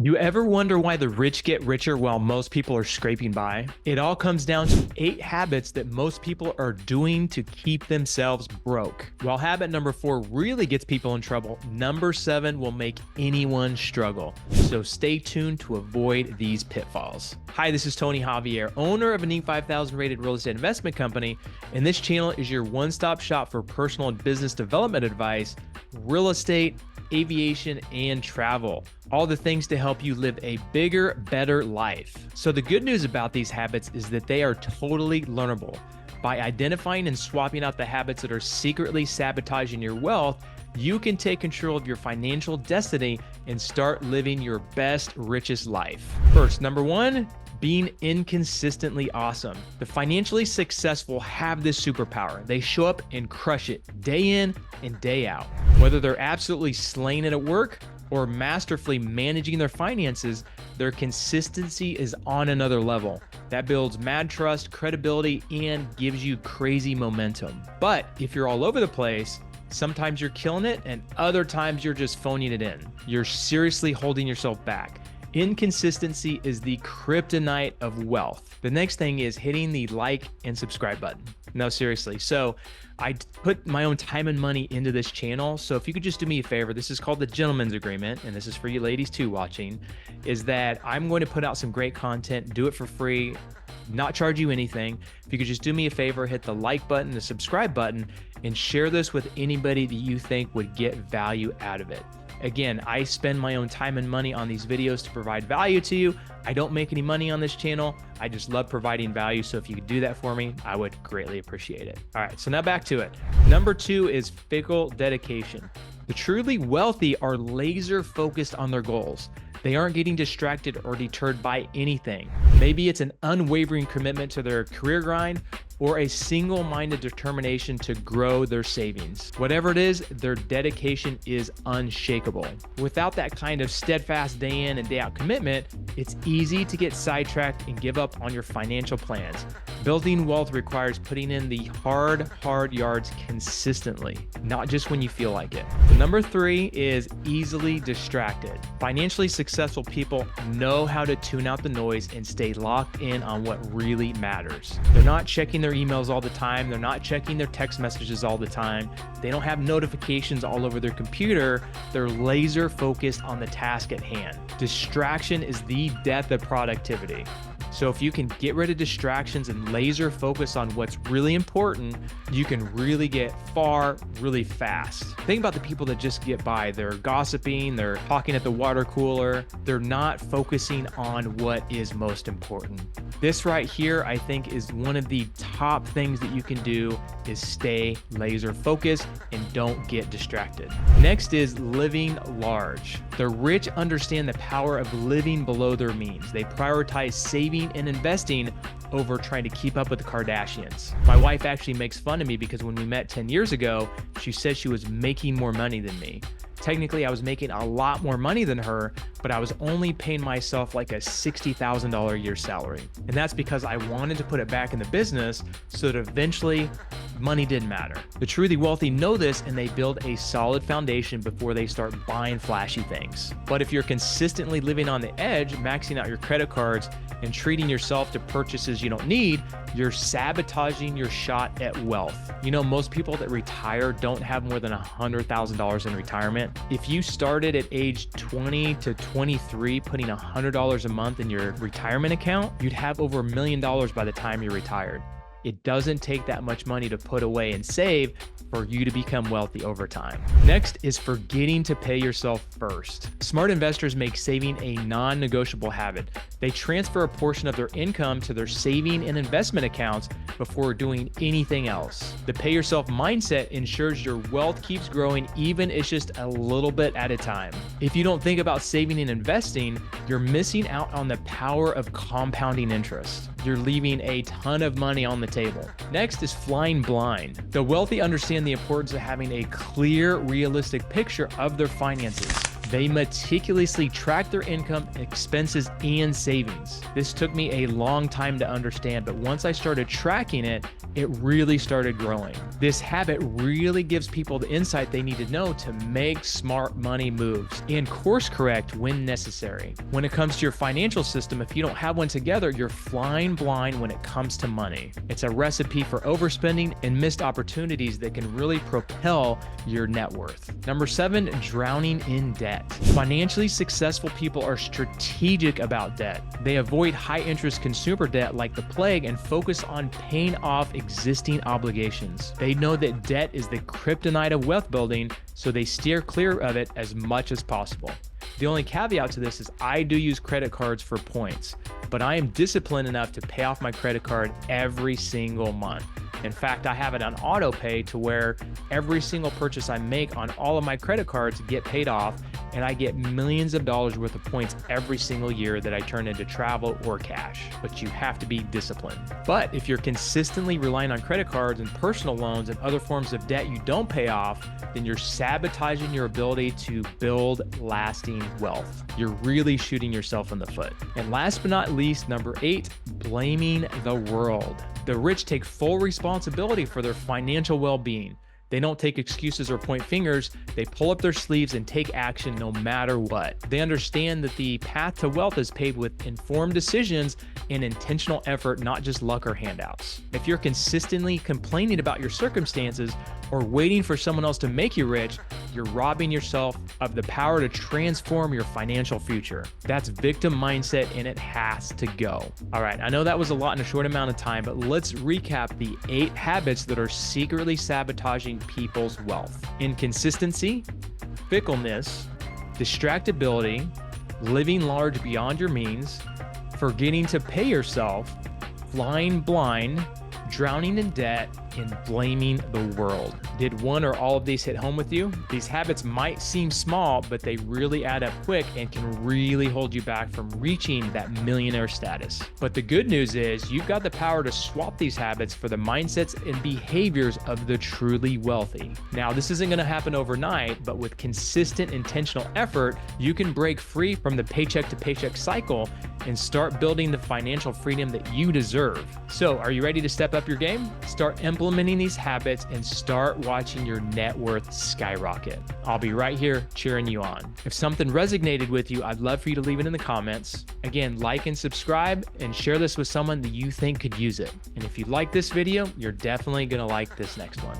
You ever wonder why the rich get richer while most people are scraping by? It all comes down to 8 habits that most people are doing to keep themselves broke. While habit number 4 really gets people in trouble, number 7 will make anyone struggle. So stay tuned to avoid these pitfalls. Hi, this is Tony Javier, owner of an Inc. 5000 rated real estate investment company, and this channel is your one-stop shop for personal and business development advice, real estate, aviation, and travel. All the things to help you live a bigger, better life. So the good news about these habits is that they are totally learnable. By identifying and swapping out the habits that are secretly sabotaging your wealth, you can take control of your financial destiny and start living your best, richest life. First, number 1, being inconsistently awesome. The financially successful have this superpower. They show up and crush it day in and day out. Whether they're absolutely slaying it at work or masterfully managing their finances, their consistency is on another level. That builds mad trust, credibility, and gives you crazy momentum. But if you're all over the place, sometimes you're killing it and other times you're just phoning it in. You're seriously holding yourself back. Inconsistency is the kryptonite of wealth. The next thing is hitting the like and subscribe button. No, seriously. So I put my own time and money into this channel. So if you could just do me a favor, this is called the gentleman's agreement, and this is for you ladies too watching, is that I'm going to put out some great content, do it for free, not charge you anything. If you could just do me a favor, hit the like button, the subscribe button, and share this with anybody that you think would get value out of it. Again, I spend my own time and money on these videos to provide value to you. I don't make any money on this channel. I just love providing value. So if you could do that for me, I would greatly appreciate it. All right, so now back to it. Number 2 is fickle dedication. The truly wealthy are laser focused on their goals. They aren't getting distracted or deterred by anything. Maybe it's an unwavering commitment to their career grind or a single-minded determination to grow their savings. Whatever it is, their dedication is unshakable. Without that kind of steadfast day in and day out commitment, it's easy to get sidetracked and give up on your financial plans. Building wealth requires putting in the hard yards consistently, not just when you feel like it. The number 3 is easily distracted. Financially successful people know how to tune out the noise and stay locked in on what really matters. They're not checking their emails all the time. They're not checking their text messages all the time. They don't have notifications all over their computer. They're laser focused on the task at hand. Distraction is the death of productivity. So if you can get rid of distractions and laser focus on what's really important, you can really get far really fast. Think about the people that just get by. They're gossiping, they're talking at the water cooler. They're not focusing on what is most important. This right here, I think, is one of the top things that you can do is stay laser focused and don't get distracted. Next is living large. The rich understand the power of living below their means. They prioritize saving and investing over trying to keep up with the Kardashians. My wife actually makes fun of me because when we met 10 years ago, she said she was making more money than me. Technically, I was making a lot more money than her, but I was only paying myself like a $60,000 a year salary. And that's because I wanted to put it back in the business so that eventually money didn't matter. The truly wealthy know this and they build a solid foundation before they start buying flashy things. But if you're consistently living on the edge, maxing out your credit cards and treating yourself to purchases you don't need, you're sabotaging your shot at wealth. You know, most people that retire don't have more than $100,000 in retirement. If you started at age 20 to 23 putting $100 a month in your retirement account, you'd have over $1 million by the time you're retired. It doesn't take that much money to put away and save for you to become wealthy over time. Next is forgetting to pay yourself first. Smart investors make saving a non-negotiable habit. They transfer a portion of their income to their saving and investment accounts before doing anything else. The pay yourself mindset ensures your wealth keeps growing even if it's just a little bit at a time. If you don't think about saving and investing, you're missing out on the power of compounding interest. You're leaving a ton of money on the table. Next is flying blind. The wealthy understand the importance of having a clear, realistic picture of their finances. They meticulously track their income, expenses, and savings. This took me a long time to understand, but once I started tracking it, it really started growing. This habit really gives people the insight they need to know to make smart money moves and course correct when necessary. When it comes to your financial system, if you don't have one together, you're flying blind when it comes to money. It's a recipe for overspending and missed opportunities that can really propel your net worth. Number 7, drowning in debt. Financially successful people are strategic about debt. They avoid high-interest consumer debt like the plague and focus on paying off existing obligations. They know that debt is the kryptonite of wealth building, so they steer clear of it as much as possible. The only caveat to this is I do use credit cards for points, but I am disciplined enough to pay off my credit card every single month. In fact, I have it on auto pay to where every single purchase I make on all of my credit cards get paid off, and I get millions of dollars worth of points every single year that I turn into travel or cash. But you have to be disciplined. But if you're consistently relying on credit cards and personal loans and other forms of debt you don't pay off, then you're sabotaging your ability to build lasting wealth. You're really shooting yourself in the foot. And last but not least, number 8, blaming the world. The rich take full responsibility for their financial well-being. They don't take excuses or point fingers. They pull up their sleeves and take action no matter what. They understand that the path to wealth is paved with informed decisions and intentional effort, not just luck or handouts. If you're consistently complaining about your circumstances or waiting for someone else to make you rich, you're robbing yourself of the power to transform your financial future. That's victim mindset, and it has to go. All right, I know that was a lot in a short amount of time, but let's recap the 8 habits that are secretly sabotaging people's wealth. Inconsistency, fickleness, distractibility, living large beyond your means, forgetting to pay yourself, flying blind, drowning in debt, and blaming the world. Did one or all of these hit home with you? These habits might seem small, but they really add up quick and can really hold you back from reaching that millionaire status. But the good news is you've got the power to swap these habits for the mindsets and behaviors of the truly wealthy. Now, this isn't going to happen overnight, but with consistent intentional effort, you can break free from the paycheck to paycheck cycle and start building the financial freedom that you deserve. So, are you ready to step up your game? Start implementing these habits and start watching your net worth skyrocket. I'll be right here cheering you on. If something resonated with you, I'd love for you to leave it in the comments. Again, like and subscribe and share this with someone that you think could use it. And if you like this video, you're definitely gonna like this next one.